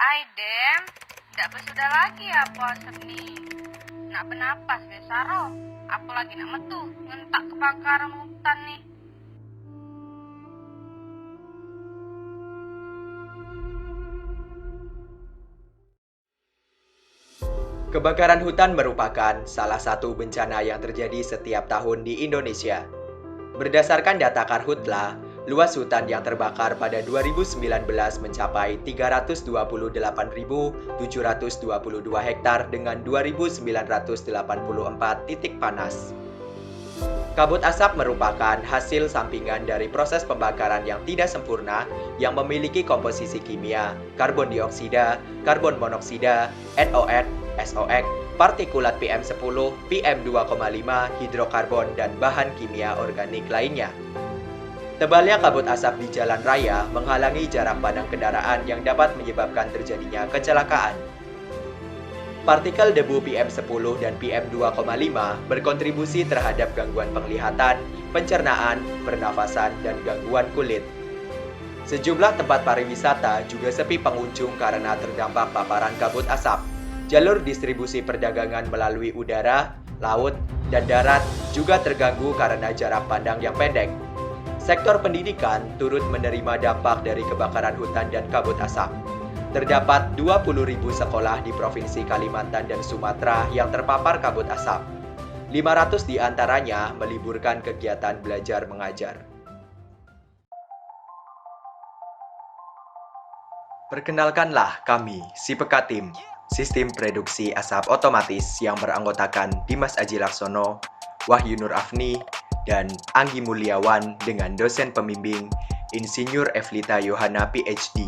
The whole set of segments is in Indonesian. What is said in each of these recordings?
Aidem, ndak besudah lagi apa asap nih. Nak penapas besaro, aku lagi nak metu, ngentak kebakaran hutan nih. Kebakaran hutan merupakan salah satu bencana yang terjadi setiap tahun di Indonesia. Berdasarkan data Karhutla, luas hutan yang terbakar pada 2019 mencapai 328.722 hektar dengan 2.984 titik panas. Kabut asap merupakan hasil sampingan dari proses pembakaran yang tidak sempurna yang memiliki komposisi kimia, karbon dioksida, karbon monoksida, NOx, SOx, partikulat PM10, PM2,5, hidrokarbon, dan bahan kimia organik lainnya. Tebalnya kabut asap di jalan raya menghalangi jarak pandang kendaraan yang dapat menyebabkan terjadinya kecelakaan. Partikel debu PM10 dan PM2,5 berkontribusi terhadap gangguan penglihatan, pencernaan, pernafasan, dan gangguan kulit. Sejumlah tempat pariwisata juga sepi pengunjung karena terdampak paparan kabut asap. Jalur distribusi perdagangan melalui udara, laut, dan darat juga terganggu karena jarak pandang yang pendek. Sektor pendidikan turut menerima dampak dari kebakaran hutan dan kabut asap. Terdapat 20.000 sekolah di Provinsi Kalimantan dan Sumatera yang terpapar kabut asap. 500 di antaranya meliburkan kegiatan belajar mengajar. Perkenalkanlah kami, Sipeka Tim, Sistem Produksi Asap Otomatis yang beranggotakan Dimas Aji Laksono, Wahyu Nur Afni, dan Anggi Mulyawan dengan dosen pembimbing Insinyur Evlita Yohana PhD.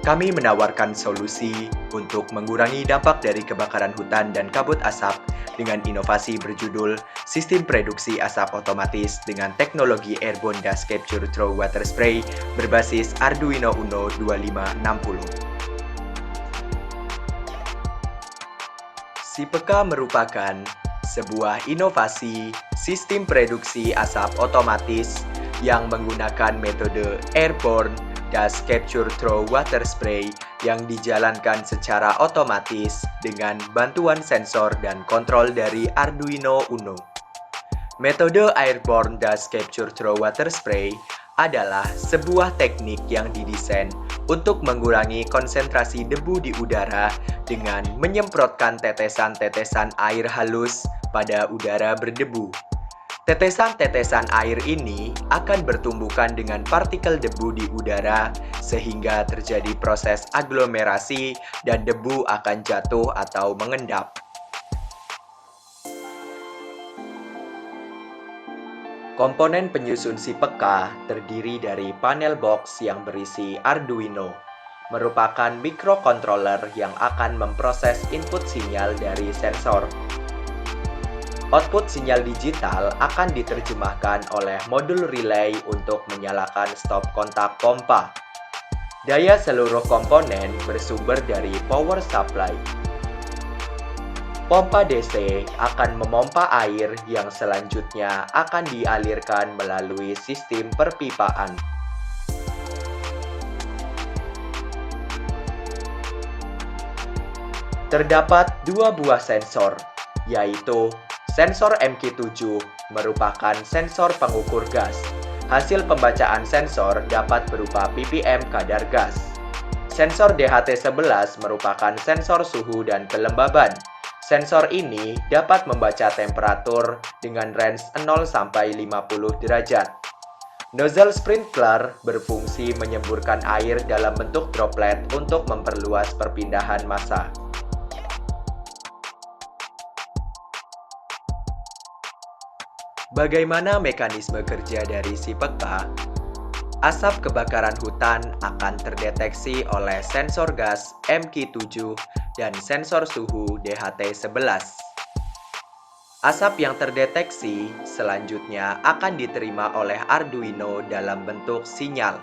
Kami menawarkan solusi untuk mengurangi dampak dari kebakaran hutan dan kabut asap dengan inovasi berjudul Sistem Produksi Asap Otomatis dengan teknologi Airborne Dust Capture Through Water Spray berbasis Arduino Uno 2560. Sipeka merupakan sebuah inovasi sistem produksi asap otomatis yang menggunakan metode Airborne Dust Capture Through Water Spray yang dijalankan secara otomatis dengan bantuan sensor dan kontrol dari Arduino Uno. Metode Airborne Dust Capture Through Water Spray adalah sebuah teknik yang didesain untuk mengurangi konsentrasi debu di udara dengan menyemprotkan tetesan-tetesan air halus pada udara berdebu. Tetesan-tetesan air ini akan bertumbukan dengan partikel debu di udara sehingga terjadi proses aglomerasi dan debu akan jatuh atau mengendap. Komponen penyusun Sipeka terdiri dari panel box yang berisi Arduino, merupakan microcontroller yang akan memproses input sinyal dari sensor. Output sinyal digital akan diterjemahkan oleh modul relay untuk menyalakan stop kontak pompa. Daya seluruh komponen bersumber dari power supply. Pompa DC akan memompa air yang selanjutnya akan dialirkan melalui sistem perpipaan. Terdapat dua buah sensor, yaitu sensor MQ7 merupakan sensor pengukur gas. Hasil pembacaan sensor dapat berupa ppm kadar gas. Sensor DHT11 merupakan sensor suhu dan kelembaban. Sensor ini dapat membaca temperatur dengan range 0 sampai 50 derajat. Nozzle sprinkler berfungsi menyemburkan air dalam bentuk droplet untuk memperluas perpindahan massa. Bagaimana mekanisme kerja dari Sipeka? Asap kebakaran hutan akan terdeteksi oleh sensor gas MQ7 dan sensor suhu DHT11. Asap yang terdeteksi selanjutnya akan diterima oleh Arduino dalam bentuk sinyal,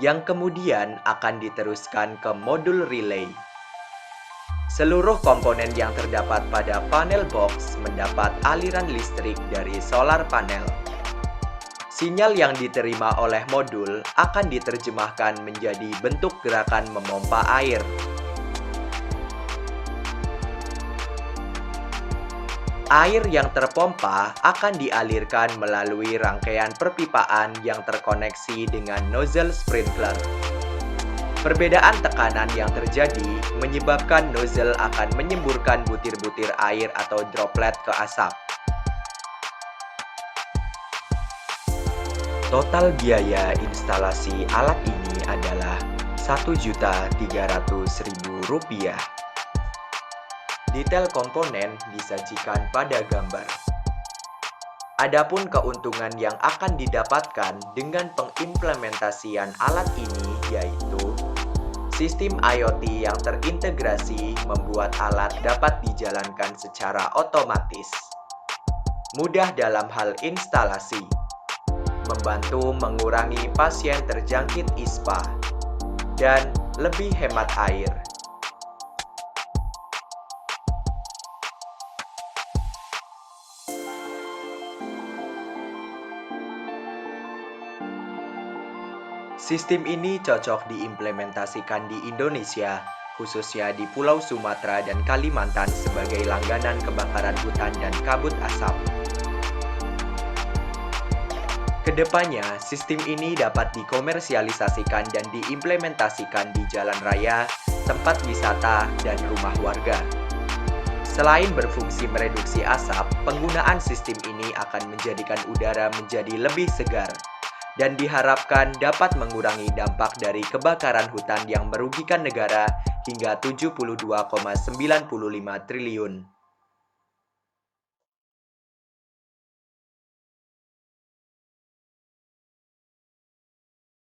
yang kemudian akan diteruskan ke modul relay. Seluruh komponen yang terdapat pada panel box mendapat aliran listrik dari solar panel. Sinyal yang diterima oleh modul akan diterjemahkan menjadi bentuk gerakan memompa air. Air yang terpompa akan dialirkan melalui rangkaian perpipaan yang terkoneksi dengan nozzle sprinkler. Perbedaan tekanan yang terjadi menyebabkan nozzle akan menyemburkan butir-butir air atau droplet ke asap. Total biaya instalasi alat ini adalah Rp1.300.000. Detail komponen disajikan pada gambar. Adapun keuntungan yang akan didapatkan dengan pengimplementasian alat ini yaitu sistem IoT yang terintegrasi membuat alat dapat dijalankan secara otomatis, mudah dalam hal instalasi, membantu mengurangi pasien terjangkit ISPA, dan lebih hemat air. Sistem ini cocok diimplementasikan di Indonesia, khususnya di Pulau Sumatera dan Kalimantan sebagai langganan kebakaran hutan dan kabut asap. Kedepannya, sistem ini dapat dikomersialisasikan dan diimplementasikan di jalan raya, tempat wisata, dan rumah warga. Selain berfungsi mereduksi asap, penggunaan sistem ini akan menjadikan udara menjadi lebih segar dan diharapkan dapat mengurangi dampak dari kebakaran hutan yang merugikan negara hingga 72,95 triliun.